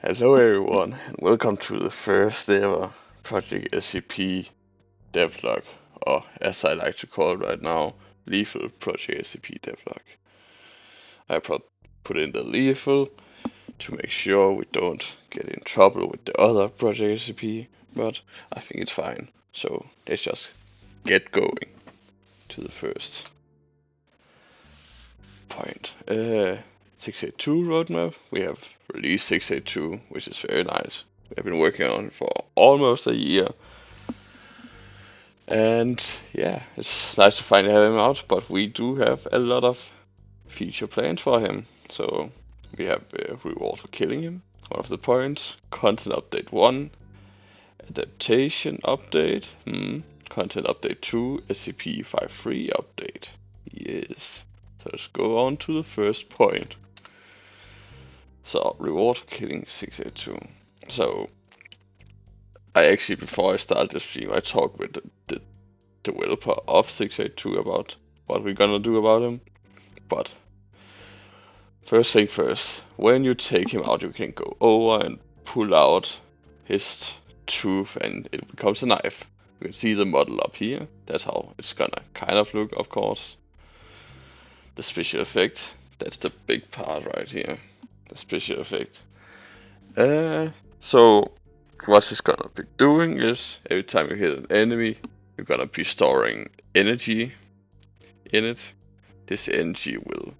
Hello everyone, and welcome to the first ever Project SCP devlog, or as I like to call it right now, Lethal Project SCP devlog. I put in the lethal to make sure we don't get in trouble with the other Project SCP, but I think it's fine. So let's just get going to the first point. 682 roadmap. We have released 682, which is very nice. We have been working on it for almost a year. And yeah, it's nice to finally have him out, but we do have a lot of future plans for him. So we have a reward for killing him, one of the points, content update 1, adaptation update, content update 2, SCP-53 update. Yes. So let's go on to the first point. So, reward for killing 682. So, I actually, before I start the stream, I talked with the developer of 682 about what we're gonna do about him. But, first thing first, when you take him out, you can go over and pull out his tooth and it becomes a knife. You can see the model up here. That's how it's gonna kind of look, of course. The special effect, that's the big part right here. The special effect. So what it's gonna be doing is every time you hit an enemy, you're gonna be storing energy in it. This energy will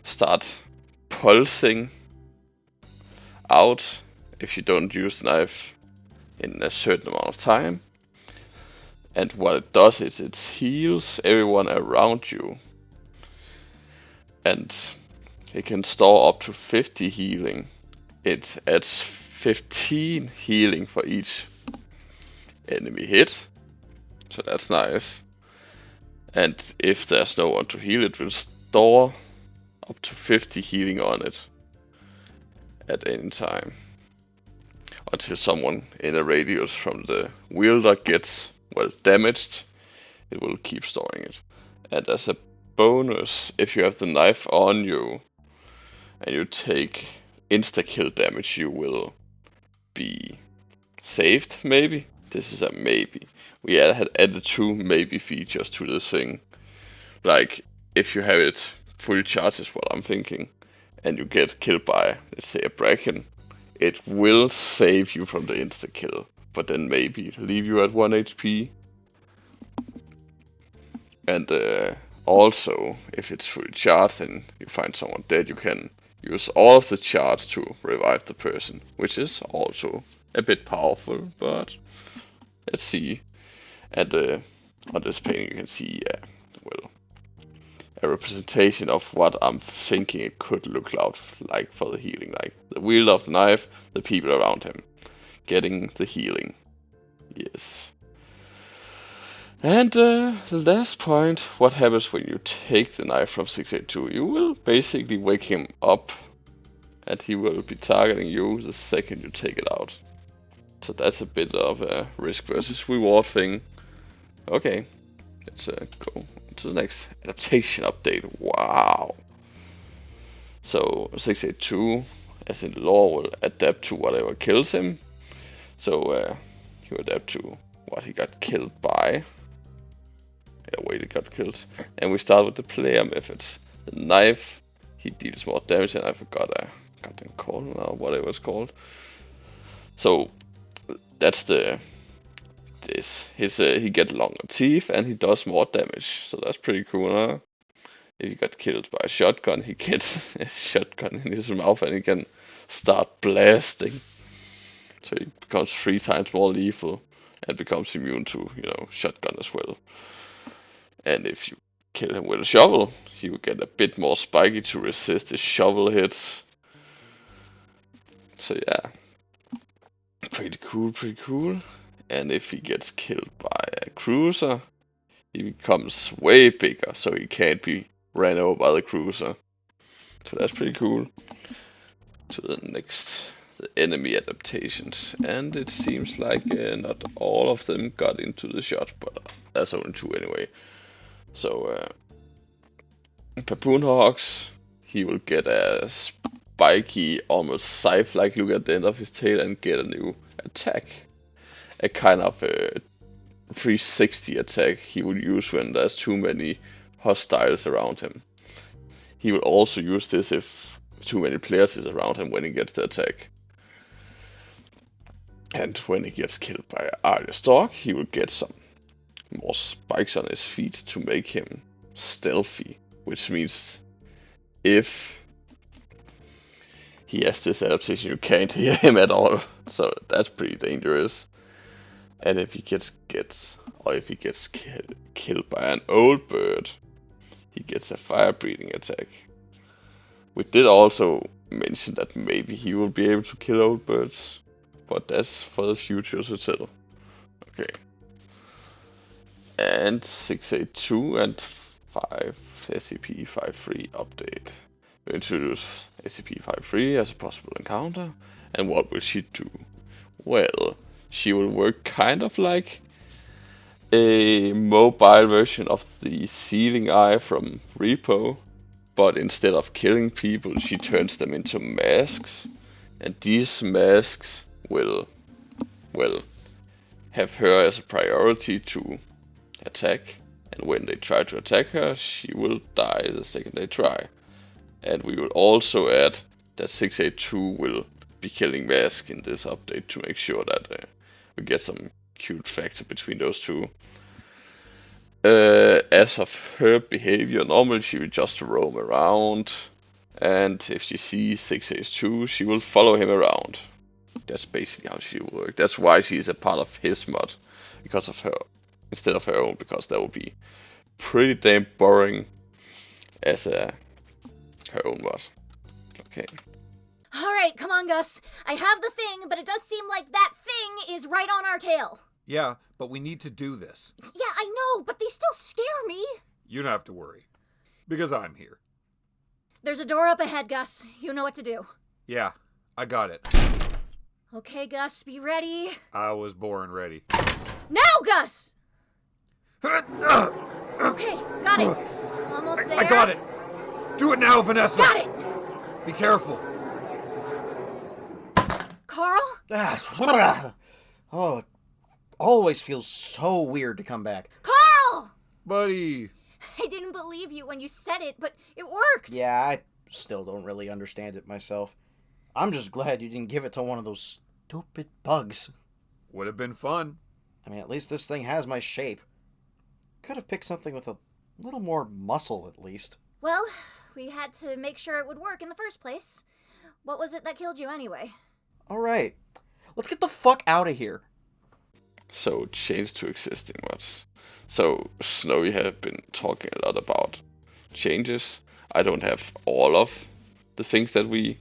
start pulsing out if you don't use the knife in a certain amount of time. And what it does is it heals everyone around you. And it can store up to 50 healing. It adds 15 healing for each enemy hit, so that's nice. And if there's no one to heal, it will store up to 50 healing on it at any time until someone in a radius from the wielder gets well damaged. It will keep storing it. And as a bonus, if you have the knife on you and you take insta-kill damage, you will be saved, maybe? This is a maybe. We had added 2 maybe features to this thing. Like, if you have it fully charged is what I'm thinking, and you get killed by, let's say, a bracken, it will save you from the insta-kill, but then maybe leave you at 1 HP. And also, if it's fully charged and you find someone dead, you can use all of the charge to revive the person, which is also a bit powerful, but let's see. And on this painting you can see, well, a representation of what I'm thinking it could look like for the healing. Like the wielder of the knife, the people around him getting the healing. Yes. And the last point, what happens when you take the knife from 682? You will basically wake him up and he will be targeting you the second you take it out. So that's a bit of a risk versus reward thing. Okay, let's go to the next adaptation update. Wow. So 682, as in lore, will adapt to whatever kills him. So he will adapt to what he got killed by. He got killed. And we start with the player methods. The knife, he deals more damage, and I forgot goddamn call now, whatever it's called. So that's he gets longer teeth and he does more damage, so that's pretty cool, huh? If he got killed by a shotgun, he gets a shotgun in his mouth and he can start blasting. So he becomes 3 times more lethal and becomes immune to, shotgun as well. And if you kill him with a shovel, he will get a bit more spiky to resist his shovel hits. So yeah, pretty cool. And if he gets killed by a cruiser, he becomes way bigger, so he can't be ran over by the cruiser. So that's pretty cool. To the next, the enemy adaptations. And it seems like not all of them got into the shot, but there's only 2 anyway. So, Baboon Hawks, he will get a spiky, almost scythe-like look at the end of his tail and get a new attack. A kind of 360 attack he will use when there's too many hostiles around him. He will also use this if too many players is around him when he gets the attack. And when he gets killed by Arya Stark, he will get some more spikes on his feet to make him stealthy, which means if he has this adaptation, you can't hear him at all, so that's pretty dangerous. And if he gets killed by an old bird, he gets a fire-breathing attack. We did also mention that maybe he will be able to kill old birds, but that's for the future to tell. Okay. And 682 and 5 SCP-53 update. We introduce SCP-53 as a possible encounter, and what will she do? Well, she will work kind of like a mobile version of the Sealing Eye from Repo, but instead of killing people, she turns them into masks, and these masks will, well, have her as a priority to attack, and when they try to attack her, she will die the second they try. And we will also add that 682 will be killing Mask in this update to make sure that we get some cute factor between those two. As of her behavior, normally she will just roam around, and if she sees 682, she will follow him around. That's basically how she will work. That's why she is a part of his mod, because of her, instead of her own, because that would be pretty damn boring as her own mod. Okay. Alright, come on, Gus. I have the thing, but it does seem like that thing is right on our tail. Yeah, but we need to do this. Yeah, I know, but they still scare me. You don't have to worry, because I'm here. There's a door up ahead, Gus. You know what to do. Yeah, I got it. Okay, Gus, be ready. I was born ready. Now, Gus! Okay, got it. Almost there. I got it. Do it now, Vanessa. Got it. Be careful. Carl? Oh, it always feels so weird to come back. Carl! Buddy. I didn't believe you when you said it, but it worked. Yeah, I still don't really understand it myself. I'm just glad you didn't give it to one of those stupid bugs. Would have been fun. I mean, at least this thing has my shape. Could have picked something with a little more muscle, at least. Well, we had to make sure it would work in the first place. What was it that killed you anyway? Alright, let's get the fuck out of here. So, change to existing mods. So, Snowy have been talking a lot about changes. I don't have all of the things that we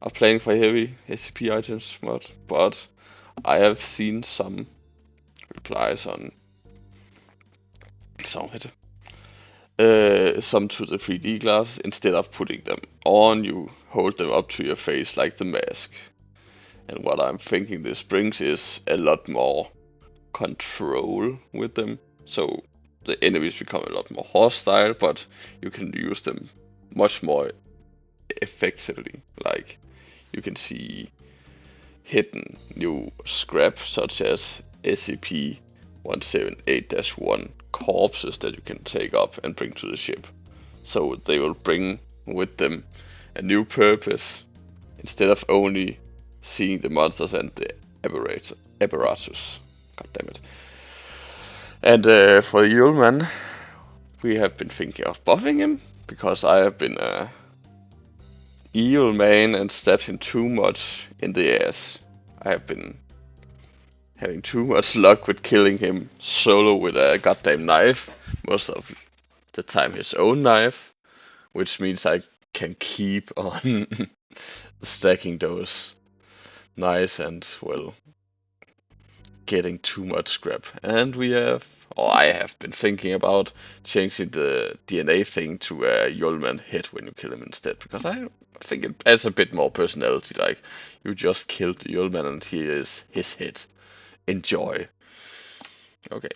are planning for heavy SCP items mod, but I have seen some replies on some of it. Some to the 3D glasses. Instead of putting them on, you hold them up to your face like the mask. And what I'm thinking this brings is a lot more control with them. So the enemies become a lot more hostile, but you can use them much more effectively. Like, you can see hidden new scrap such as SCP-178-1 corpses that you can take up and bring to the ship. So they will bring with them a new purpose instead of only seeing the monsters and the apparatus. God damn it. And for the Yulman, we have been thinking of buffing him, because I have been a evil man and stabbed him too much in the ass. I have been having too much luck with killing him solo with a goddamn knife, most of the time his own knife, which means I can keep on stacking those knives and, well, getting too much scrap. And I have been thinking about changing the DNA thing to a Yulman hit when you kill him instead, because I think it adds a bit more personality, like you just killed the Yulman and here is his hit. Enjoy. Okay.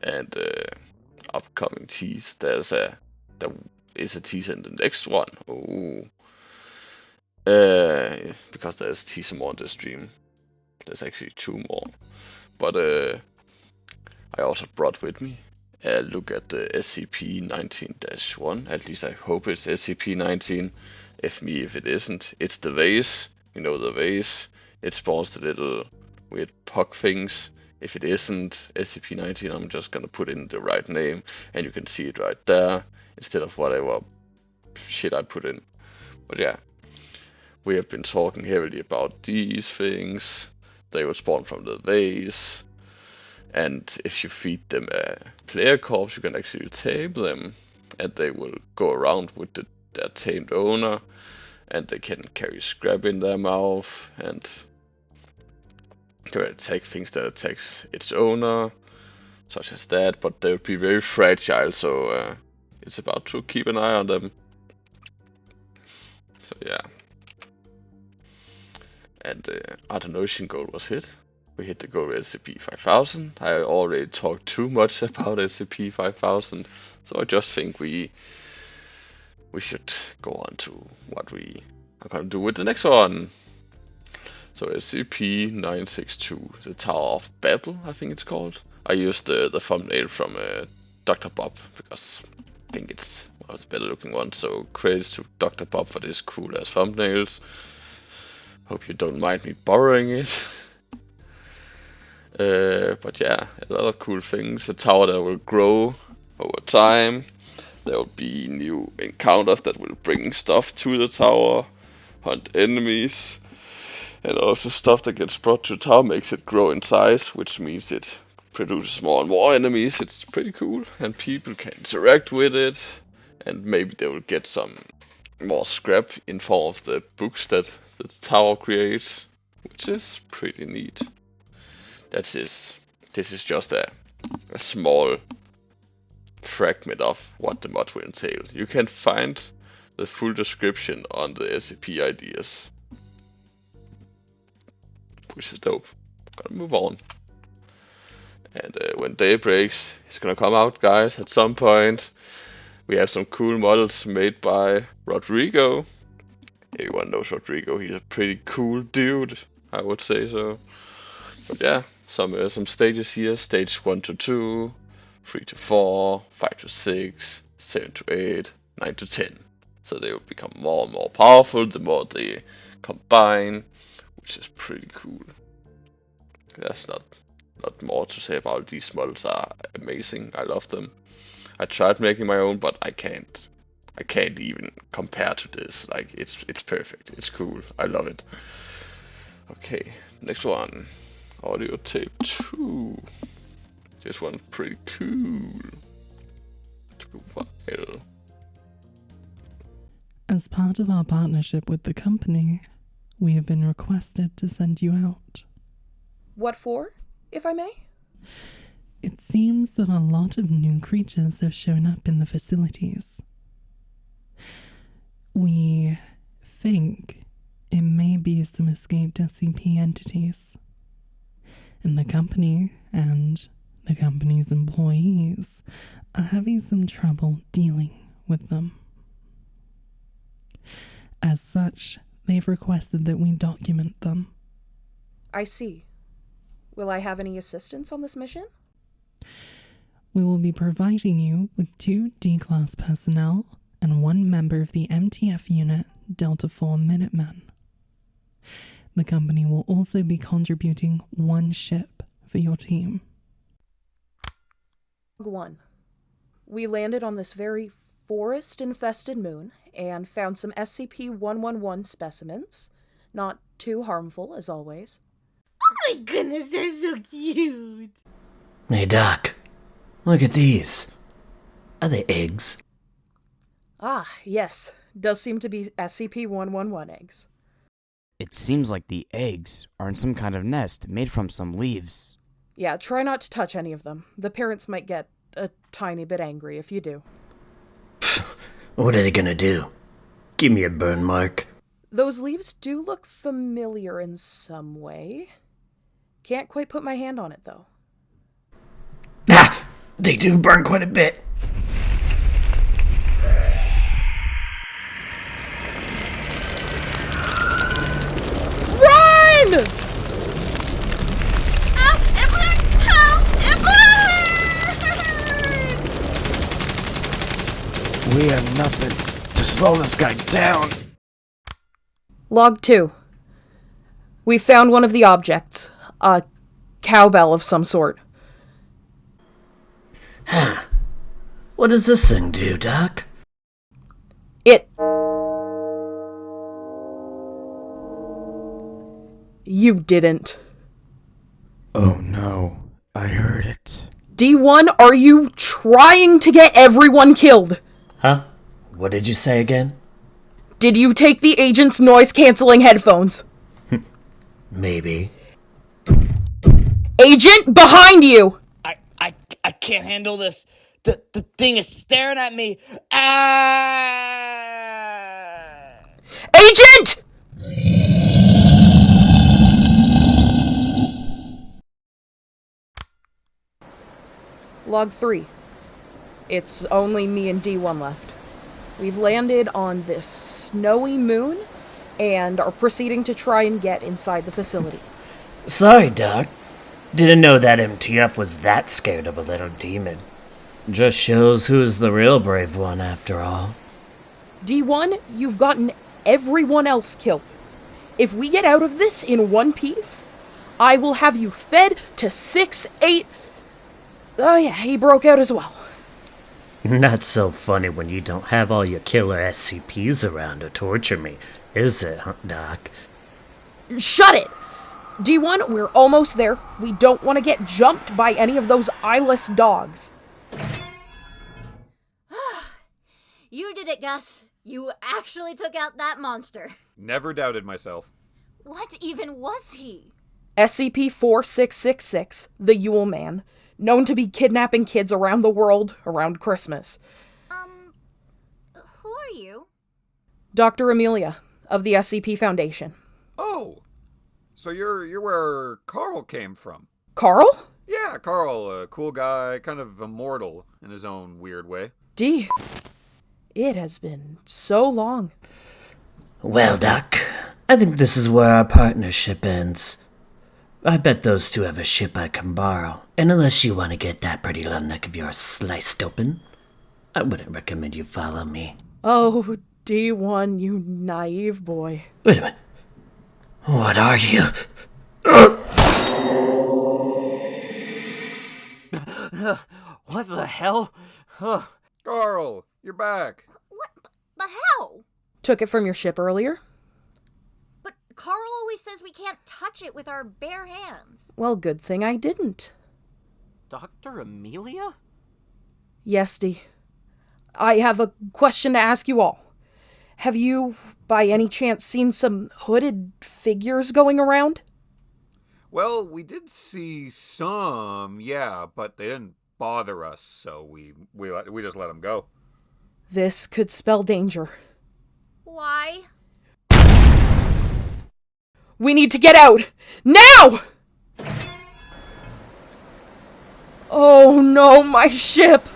And upcoming tease, there is a tease in the next one. Oh. Because there's teaser more on this stream. There's actually 2 more. But I also brought with me a look at the SCP-19-1. At least I hope it's SCP-19. If it isn't, it's the vase. You know the vase. It spawns the little weird puck things. If it isn't SCP-19, I'm just gonna put in the right name, and you can see it right there, instead of whatever shit I put in. But yeah, we have been talking heavily about these things. They will spawn from the vase, and if you feed them a player corpse, you can actually tame them, and they will go around with their tamed owner, and they can carry scrap in their mouth, and can attack things that attacks its owner, such as that, but they'll be very fragile, so it's about to keep an eye on them. So yeah. And our donation goal was hit. We hit the goal with SCP-5000. I already talked too much about SCP-5000, so I just think we should go on to what we are going to do with the next one. So SCP-962, the Tower of Babel, I think it's called. I used the thumbnail from Dr. Bob, because I think it's one of the better looking ones, so credits to Dr. Bob for this cool ass thumbnails. Hope you don't mind me borrowing it. But yeah, a lot of cool things. A tower that will grow over time. There will be new encounters that will bring stuff to the tower, hunt enemies, and also stuff that gets brought to the tower makes it grow in size, which means it produces more and more enemies. It's pretty cool, and people can interact with it, and maybe they will get some more scrap in form of the books that the tower creates, which is pretty neat. This is just a small fragment of what the mod will entail. You can find the full description on the SCP ideas, which is dope. Gotta move on. And when day breaks, it's gonna come out, guys, at some point. We have some cool models made by Rodrigo. Everyone knows Rodrigo. He's a pretty cool dude, I would say so. But yeah, some stages here: stage 1 to 2, 3 to 4, 5 to 6, 7 to 8, 9 to 10. So they will become more and more powerful the more they combine, which is pretty cool. There's not more to say about it. These models are amazing. I love them. I tried making my own, but I can't even compare to this. Like, it's perfect. It's cool. I love it. Okay, next one. Audio tape 2. This one's pretty cool. Took a while. As part of our partnership with the company, we have been requested to send you out. What for, if I may? It seems that a lot of new creatures have shown up in the facilities. We think it may be some escaped SCP entities. And the company and the company's employees are having some trouble dealing with them. As such, they've requested that we document them. I see. Will I have any assistance on this mission? We will be providing you with 2 D-Class personnel and 1 member of the MTF unit, Delta 4 Minutemen. The company will also be contributing 1 ship for your team. 1. We landed on this very forest-infested moon and found some SCP-111 specimens. Not too harmful, as always. Oh my goodness, they're so cute! Hey, Doc. Look at these. Are they eggs? Ah, yes. Does seem to be SCP-111 eggs. It seems like the eggs are in some kind of nest made from some leaves. Yeah, try not to touch any of them. The parents might get a tiny bit angry if you do. What are they gonna do? Give me a burn mark. Those leaves do look familiar in some way. Can't quite put my hand on it, though. Ah! They do burn quite a bit. slow this guy down. Log 2. We found one of the objects. A cowbell of some sort. Huh. What does this thing do, Doc? It... You didn't. Oh no, I heard it. D1, are you trying to get everyone killed? Huh? What did you say again? Did you take the agent's noise-canceling headphones? Maybe. Agent, behind you! I can't handle this. The thing is staring at me. Ah! Agent! Log 3. It's only me and D1 left. We've landed on this snowy moon and are proceeding to try and get inside the facility. Sorry, Doc. Didn't know that MTF was that scared of a little demon. Just shows who's the real brave one, after all. D1, you've gotten everyone else killed. If we get out of this in one piece, I will have you fed to 6-8... Oh yeah, he broke out as well. Not so funny when you don't have all your killer SCPs around to torture me, is it, huh, Doc? Shut it! D1, we're almost there. We don't want to get jumped by any of those eyeless dogs. You did it, Gus. You actually took out that monster. Never doubted myself. What even was he? SCP-4666, the Yule Man, known to be kidnapping kids around the world around Christmas. Who are you? Dr. Amelia, of the SCP Foundation. Oh, so you're where Carl came from. Carl? Yeah, Carl, a cool guy, kind of immortal in his own weird way. D. It has been so long. Well, Doc, I think this is where our partnership ends. I bet those two have a ship I can borrow, and unless you want to get that pretty little neck of yours sliced open, I wouldn't recommend you follow me. Oh, D1, you naive boy. Wait a minute. What are you? What the hell? Carl, you're back. What? But how? Took it from your ship earlier? But Carl always says we can't touch it with our bare hands. Well, good thing I didn't. Dr. Amelia? Yes, D. I have a question to ask you all. Have you, by any chance, seen some hooded figures going around? Well, we did see some, yeah, but they didn't bother us, so we just let them go. This could spell danger. Why? We need to get out! Now! Oh no, my ship!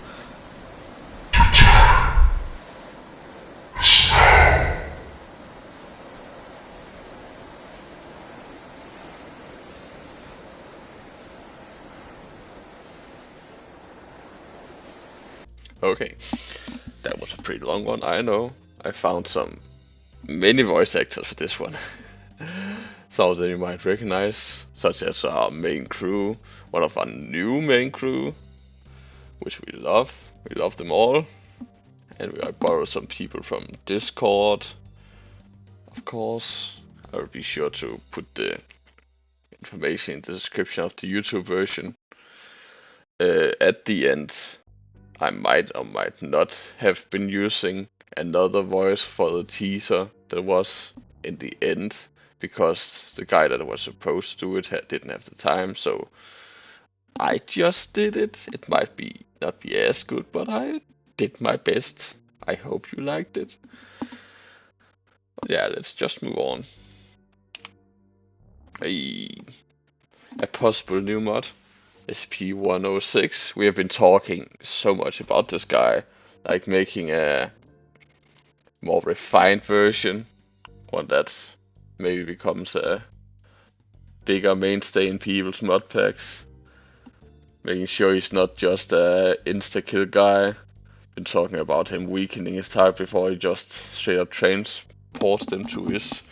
Okay, that was a pretty long one, I know. I found many voice actors for this one. Some of them you might recognize, such as our main crew, one of our new main crew, which we love. We love them all. And I borrowed some people from Discord. Of course, I will be sure to put the information in the description of the YouTube version. At the end, I might or might not have been using another voice for the teaser that was in the end, because the guy that was supposed to do it didn't have the time, so I just did it. It might not be as good, but I did my best. I hope you liked it. But yeah, let's just move on. A possible new mod, SCP-106. We have been talking so much about this guy, like making a more refined version, one that maybe becomes a bigger mainstay in people's mod packs. Making sure he's not just a insta-kill guy, been talking about him weakening his type before he just straight up transports them to his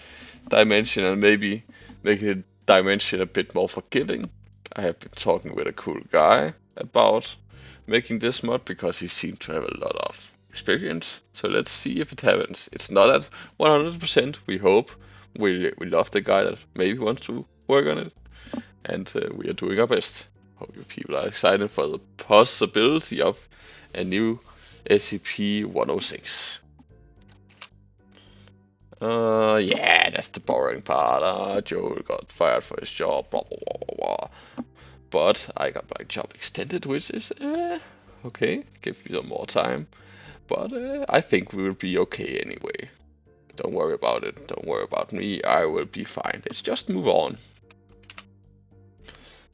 dimension and maybe make the dimension a bit more forgiving. I have been talking with a cool guy about making this mod because he seemed to have a lot of experience. So let's see if it happens. It's not at 100%, we hope. We love the guy that maybe wants to work on it. And we are doing our best. Hope you people are excited for the possibility of a new SCP-106. Yeah, that's the boring part. Joel got fired for his job, blah blah blah blah blah. But I got my job extended, which is okay. Give me some more time. But I think we will be okay anyway. Don't worry about it. Don't worry about me. I will be fine. Let's just move on.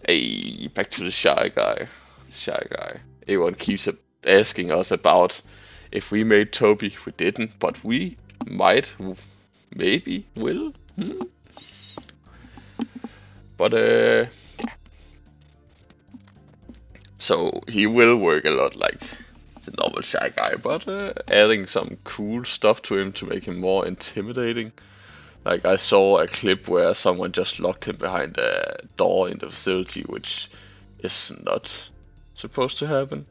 Hey, back to the shy guy. Everyone keeps asking us about if we made Toby. We didn't, but we might, maybe, will. But yeah. So he will work a lot like the normal shy guy, but adding some cool stuff to him to make him more intimidating. Like I saw a clip where someone just locked him behind a door in the facility, which is not supposed to happen.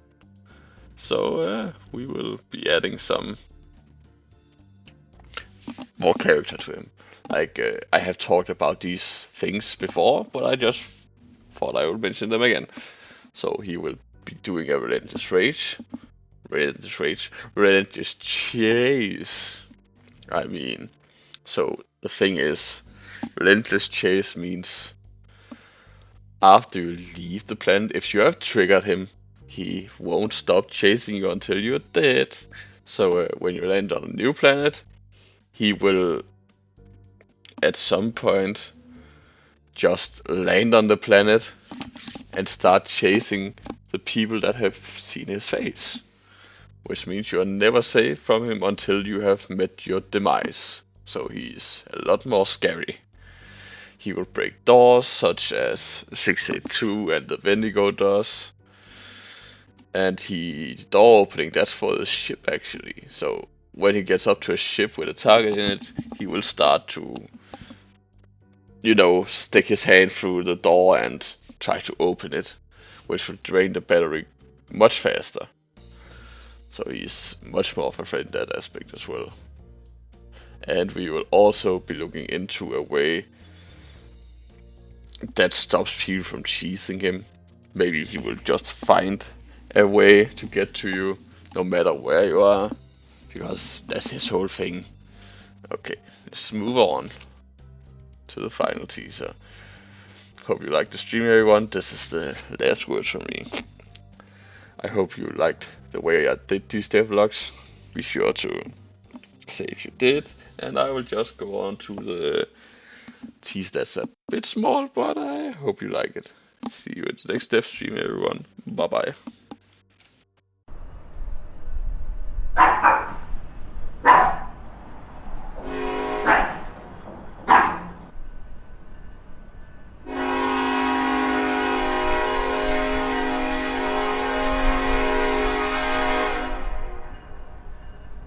So we will be adding some more character to him. Like I have talked about these things before, but I just thought I would mention them again. So he will be doing a relentless chase. I mean, so the thing is, relentless chase means after you leave the planet, if you have triggered him, he won't stop chasing you until you're dead. So when you land on a new planet, he will at some point just land on the planet and start chasing the people that have seen his face. Which means you are never safe from him until you have met your demise. So he's a lot more scary. He will break doors such as 682 and the Wendigo does. And door opening, that's for the ship actually. So when he gets up to a ship with a target in it, he will start to, stick his hand through the door and try to open it, which will drain the battery much faster. So he's much more of a threat in that aspect as well. And we will also be looking into a way that stops people from cheesing him. Maybe he will just find a way to get to you no matter where you are, because that's his whole thing. Okay, let's move on to the final teaser. Hope you liked the stream, everyone. This is the last words from me. I hope you liked the way I did these devlogs. Be sure to say if you did, and I will just go on to the tease that's a bit small, but I hope you like it. See you at the next dev stream, everyone. Bye bye.